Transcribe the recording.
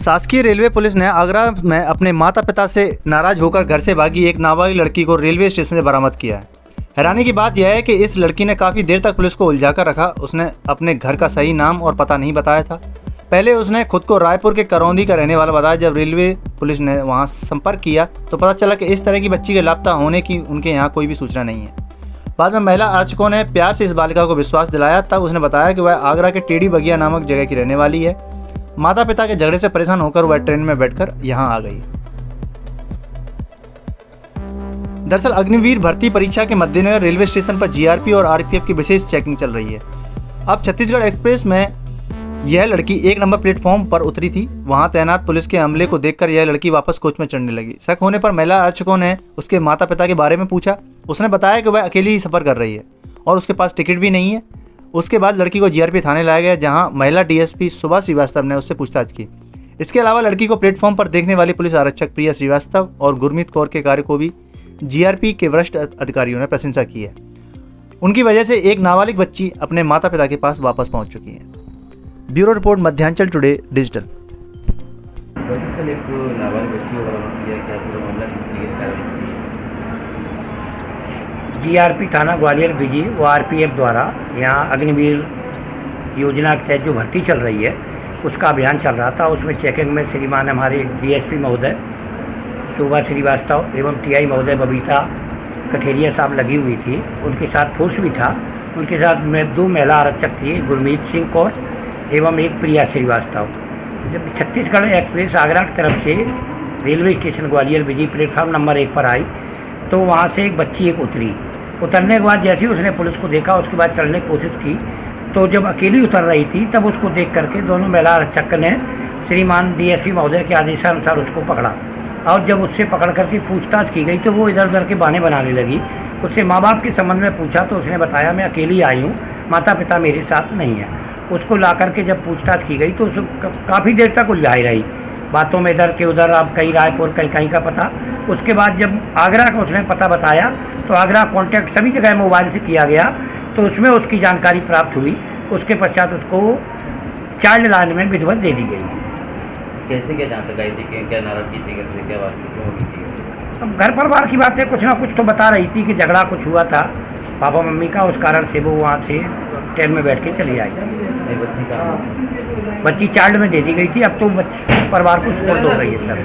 शासकीय railway police ने आगरा में अपने माता पिता से नाराज होकर घर से भागी एक नाबालिग लड़की को रेलवे स्टेशन से बरामद किया है। हैरानी की बात यह है कि इस लड़की ने काफ़ी देर तक पुलिस को उलझाकर रखा। उसने अपने घर का सही नाम और पता नहीं बताया था। पहले उसने खुद को रायपुर के करौंदी का रहने वाला बताया। जब रेलवे पुलिस ने वहां संपर्क किया तो पता चला कि इस तरह की बच्ची के लापता होने की उनके यहाँ कोई भी सूचना नहीं है। बाद में महिला आरक्षकों ने प्यार से इस बालिका को विश्वास दिलाया। तब उसने बताया कि वह आगरा के टेढ़ी बगिया नामक जगह की रहने वाली है। माता पिता के झगड़े से परेशान होकर वह ट्रेन में बैठकर यहाँ आ गई। दरअसल अग्निवीर भर्ती परीक्षा के मद्देनजर रेलवे स्टेशन पर जीआरपी और आरपीएफ की विशेष चेकिंग चल रही है। अब छत्तीसगढ़ एक्सप्रेस में यह लड़की 1 नंबर प्लेटफॉर्म पर उतरी थी। वहां तैनात पुलिस के अमले को देखकर यह लड़की वापस कोच में चढ़ने लगी। शक होने पर महिला आरक्षकों ने उसके माता पिता के बारे में पूछा। उसने बताया कि वह अकेली ही सफर कर रही है और उसके पास टिकट भी नहीं है। उसके बाद लड़की को जीआरपी थाने लाया गया, जहां महिला डीएसपी सुभा श्रीवास्तव ने उससे पूछताछ की। इसके अलावा लड़की को प्लेटफॉर्म पर देखने वाली पुलिस आरक्षक प्रिया श्रीवास्तव और गुरमीत कौर के कार्य को भी जीआरपी के वरिष्ठ अधिकारियों ने प्रशंसा की है। उनकी वजह से एक नाबालिग बच्ची अपने माता पिता के पास वापस पहुंच चुकी है। Bureau report, Madhyanchal today digital. GRP थाना ग्वालियर बिजी व आरपीएफ द्वारा यहाँ अग्निवीर योजना के तहत जो भर्ती चल रही है उसका अभियान चल रहा था। उसमें चेकिंग में श्रीमान हमारे डीएसपी महोदय शोभा श्रीवास्तव एवं टीआई महोदय बबीता कठेरिया साहब लगी हुई थी। उनके साथ फोर्स भी था। उनके साथ में 2 महिला आरक्षक थी, गुरमीत सिंह कौर एवं एक प्रिया श्रीवास्तव। जब छत्तीसगढ़ एक्सप्रेस आगरा की तरफ से railway station Gwalior busy platform number 1 पर आई तो वहाँ से एक बच्ची उतरी। उतरने के बाद जैसे ही उसने पुलिस को देखा उसके बाद चलने की कोशिश की तो जब अकेली उतर रही थी तब उसको देख करके दोनों महिला आरक्षक ने श्रीमान डीएसपी महोदय के आदेशानुसार उसको पकड़ा और जब उससे पकड़ करके पूछताछ की गई तो वो इधर उधर के बहाने बनाने लगी। उससे माँ बाप के संबंध में पूछा तो उसने बताया मैं अकेली आई हूँ, माता पिता मेरे साथ नहीं है। उसको ला करके जब पूछताछ की गई तो काफ़ी देर तक उलझाई रही बातों में, इधर के उधर, अब कहीं रायपुर कहीं कहीं का पता। उसके बाद जब आगरा का उसने पता बताया तो आगरा कांटेक्ट सभी जगह मोबाइल से किया गया तो उसमें उसकी जानकारी प्राप्त हुई। उसके पश्चात उसको चाइल्ड लाइन में विधिवत दे दी गई। कैसे क्या जानते गई थी, क्या नाराजगी थी, घर से क्या बात थी, क्यों हुई थी? अब घर परिवार की बातें कुछ ना कुछ तो बता रही थी कि झगड़ा कुछ हुआ था पापा मम्मी का, उस कारण से वो वहाँ से ट्रेन में बैठ के चली आई। बच्ची बच्ची चाइल्ड में दे दी गई थी। अब तो परिवार को सपोर्ट हो गई है सर।